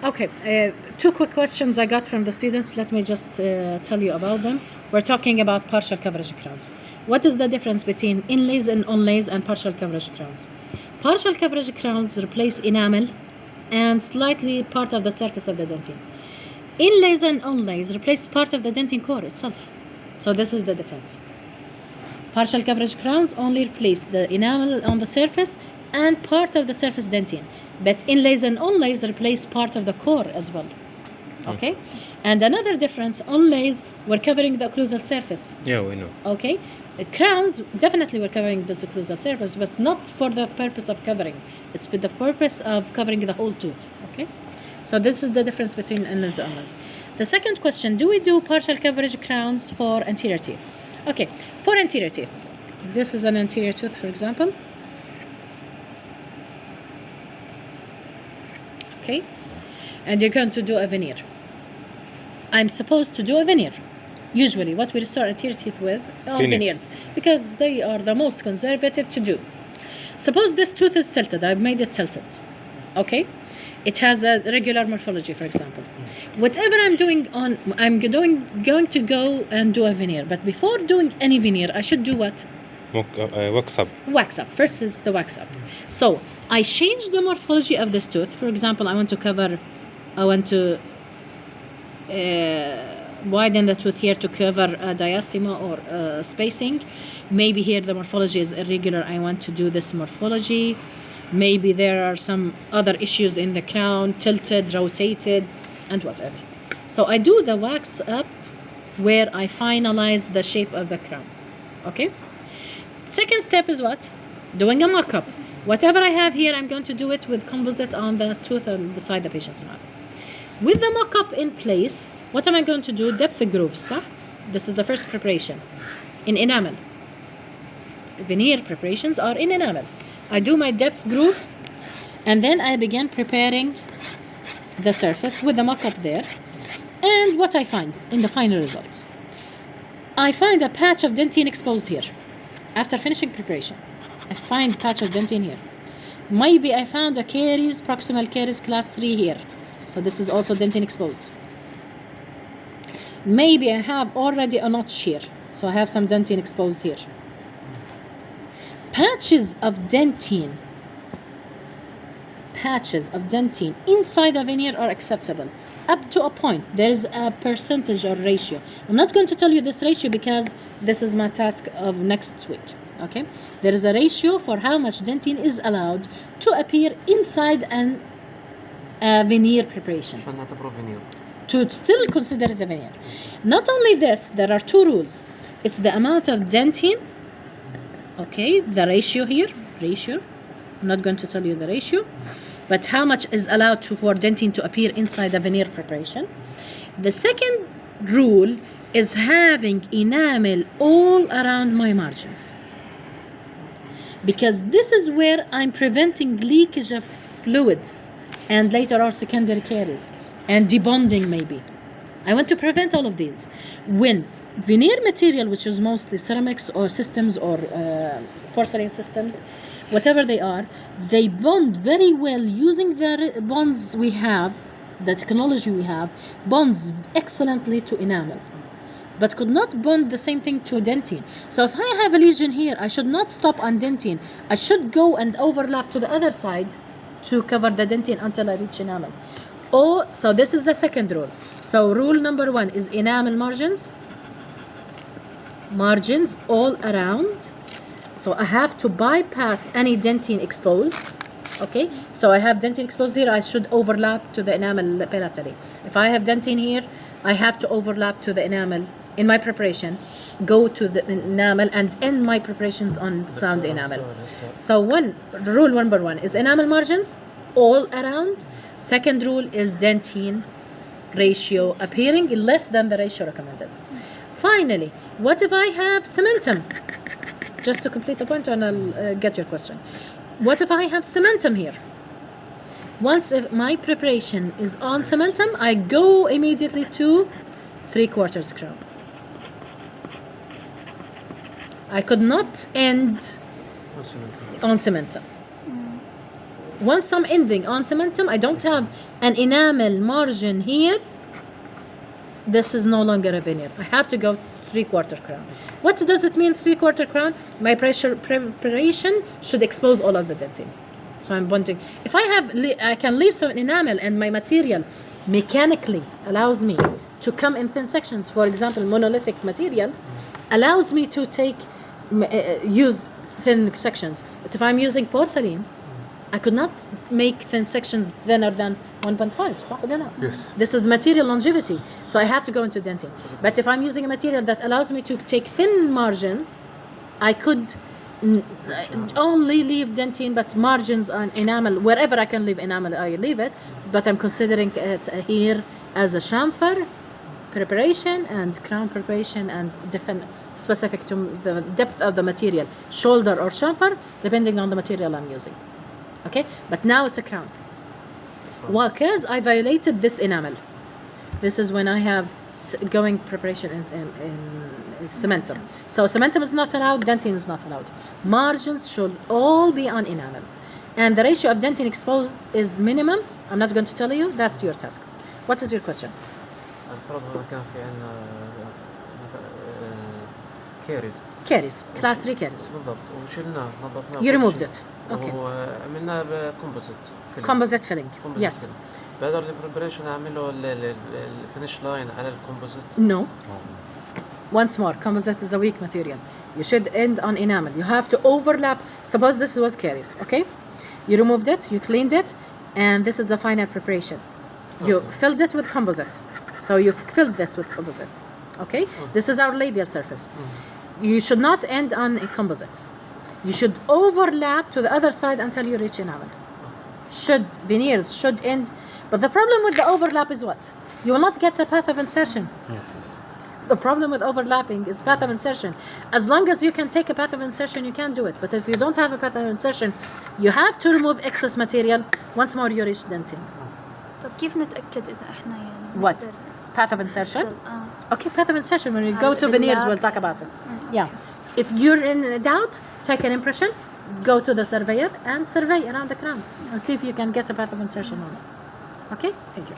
Okay, two quick questions I got from the students. Let me just tell you about them. We're talking about partial coverage crowns. What is the difference between inlays and onlays and partial coverage crowns? Partial coverage crowns replace enamel and slightly part of the surface of the dentine. Inlays and onlays replace part of the dentine core itself. So this is the difference. Partial coverage crowns only replace the enamel on the surface and part of the surface dentine. But inlays and onlays replace part of the core as well. Okay? And another difference, onlays were covering the occlusal surface. Yeah, we know. Okay? Crowns definitely were covering the occlusal surface, but not for the purpose of covering. It's for the purpose of covering the whole tooth. Okay? So this is the difference between inlays and onlays. The second question, do we do partial coverage crowns for anterior teeth? Okay, for anterior teeth. This is an anterior tooth, for example. Okay, and you're going to do a veneer. I'm supposed to do a veneer. Usually what we restore anterior teeth with are veneers, because they are the most conservative to do. Suppose this tooth is tilted. I've made it tilted. Okay, it has a regular morphology, for example. Whatever I'm doing I'm going to go and do a veneer. But before doing any veneer, I should do what? Wax up. Wax up. First is the wax up. So I change the morphology of this tooth. For example, I want to widen the tooth here to cover diastema or spacing. Maybe here the morphology is irregular. I want to do this morphology. Maybe there are some other issues in the crown, tilted, rotated, and whatever. So I do the wax up where I finalize the shape of the crown. Okay? Second step is what? Doing a mock-up. Whatever I have here, I'm going to do it with composite on the tooth and beside the patient's mouth. With the mock-up in place, what am I going to do? Depth grooves. Huh? This is the first preparation. In enamel. Veneer preparations are in enamel. I do my depth grooves, and then I begin preparing the surface with the mock-up there. And what I find in the final result? I find a patch of dentine exposed here. After finishing preparation, I find a patch of dentine here. Maybe I found a caries, proximal caries class 3 here. So this is also dentine exposed. Maybe I have already a notch here. So I have some dentine exposed here. Patches of dentine inside a veneer are acceptable up to a point. There is a percentage or ratio. I'm not going to tell you this ratio because this is my task of next week. Okay, there is a ratio for how much dentine is allowed to appear inside an veneer preparation to still consider it a veneer. Not only this, there are two rules. It's the amount of dentine. Okay, the ratio here, I'm not going to tell you the ratio, but how much is allowed for dentine to appear inside the veneer preparation. The second rule is having enamel all around my margins, because this is where I'm preventing leakage of fluids and later our secondary caries and debonding maybe. I want to prevent all of these. When veneer material, which is mostly ceramics or systems or porcelain systems, whatever they are, they bond very well using the bonds we have, the technology we have, bonds excellently to enamel, but could not bond the same thing to dentine. So if I have a lesion here, I should not stop on dentine. I should go and overlap to the other side to cover the dentine until I reach enamel. So this is the second rule. So rule number 1 is enamel margins all around. So I have to bypass any dentine exposed. Okay, so I have dentine exposed here, I should overlap to the enamel palatally. If I have dentine here, I have to overlap to the enamel in my preparation, go to the enamel and end my preparations on sound enamel. So rule number 1 is enamel margins all around. Second rule is dentine ratio appearing less than the ratio recommended. Finally, what if I have cementum? Just to complete the point, and I'll get your question. What if I have cementum here? Once my preparation is on cementum, I go immediately to 3/4 crown. I could not end on cementum. Once I'm ending on cementum, I don't have an enamel margin here. This is no longer a veneer. I have to go 3/4 crown. What does it mean 3/4 crown? My preparation should expose all of the dentin. So I'm bonding. If I can leave some enamel and my material mechanically allows me to come in thin sections. For example, monolithic material allows me to use thin sections. But if I'm using porcelain, I could not make thin sections thinner than 1.5. صح ولا لا? Yes. This is material longevity, so I have to go into denting. But if I'm using a material that allows me to take thin margins, I could only leave dentin, but margins on enamel, wherever I can leave enamel, I leave it. But I'm considering it here as a chamfer preparation and crown preparation and specific to the depth of the material, shoulder or chamfer, depending on the material I'm using. Okay, but now it's a crown. Well, because I violated this enamel. This is when I have going preparation in cementum. So cementum is not allowed, dentin is not allowed. Margins should all be on enamel. And the ratio of dentin exposed is minimum. I'm not going to tell you, that's your task. What is your question? الفرض هنا كان في عنا كيريز. Caries, class 3 caries. بالضبط وشلناه نظفناه. You removed it. Okay. وعملناه بكومبوزيت. Composite filling. Yes. بقدر البريبريشن اعمله الفينش لاين على الكومبوزيت. No. Once more, composite is a weak material. You should end on enamel. You have to overlap. Suppose this was caries, okay? You removed it, you cleaned it, and this is the final preparation. You filled it with composite. So you've filled this with composite, okay? This is our labial surface. You should not end on a composite. You should overlap to the other side until you reach enamel. Veneers should end. But the problem with the overlap is what? You will not get the path of insertion. Yes. The problem with overlapping is path of insertion. As long as you can take a path of insertion, you can do it. But if you don't have a path of insertion, you have to remove excess material. Once more, you reach dentin. طب كيف نتأكد إذا إحنا يعني What? Path of insertion? Okay, path of insertion. When we go to باللاب. veneers, we'll talk about it. Yeah. If you're in doubt, take an impression, go to the surveyor and survey around the crown and see if you can get a path of insertion on it. Okay? Thank you.